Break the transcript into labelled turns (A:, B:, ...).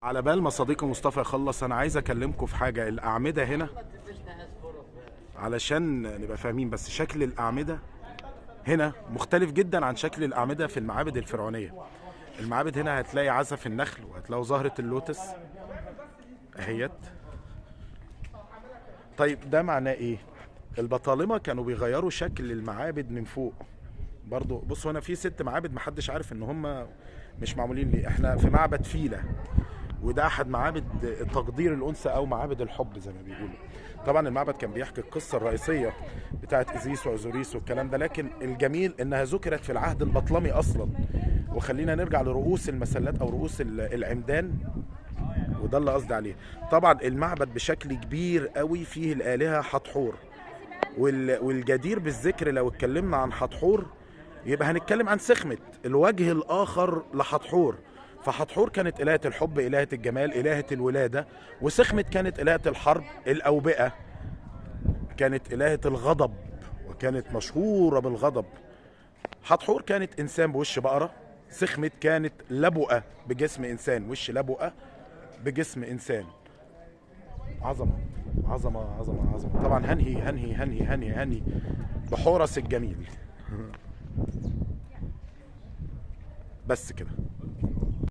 A: على بال ما صديقي مصطفى يخلص، انا عايز اكلمكم في حاجه. الاعمده هنا علشان نبقى فاهمين، بس شكل الاعمده هنا مختلف جدا عن شكل الاعمده في المعابد الفرعونيه. المعابد هنا هتلاقي عزف النخل وهتلاقوا زهره اللوتس اهيت. طيب ده معناه ايه؟ البطالمه كانوا بيغيروا شكل المعابد من فوق. برضو بصوا هنا في 6 معابد محدش عارف ان هم مش معمولين ليه. احنا في معبد فيلة، وده احد معابد تقدير الانثى او معابد الحب زي ما بيقولوا. طبعا المعبد كان بيحكي القصه الرئيسيه بتاعت ازيس واوزوريس والكلام ده، لكن الجميل انها ذكرت في العهد البطلمي اصلا. وخلينا نرجع لرؤوس المسلات او رؤوس العمدان، وده اللي قصدي عليه. طبعا المعبد بشكل كبير قوي فيه الالهه حتحور، والجدير بالذكر لو اتكلمنا عن حتحور يبقى هنتكلم عن سخمت، الوجه الاخر لحتحور. فحتحور كانت إلهة الحب، إلهة الجمال، إلهة الولادة. وسخمت كانت إلهة الحرب، الأوبئة، كانت إلهة الغضب وكانت مشهورة بالغضب. حتحور كانت إنسان بوش بقرة، سخمت كانت لبؤة بجسم إنسان، وش لبؤة بجسم إنسان. عظمة عظمة عظمة عظمة. طبعا هنهي هنهي هنهي هنهي هنهي بحورس الجميل. بس كده.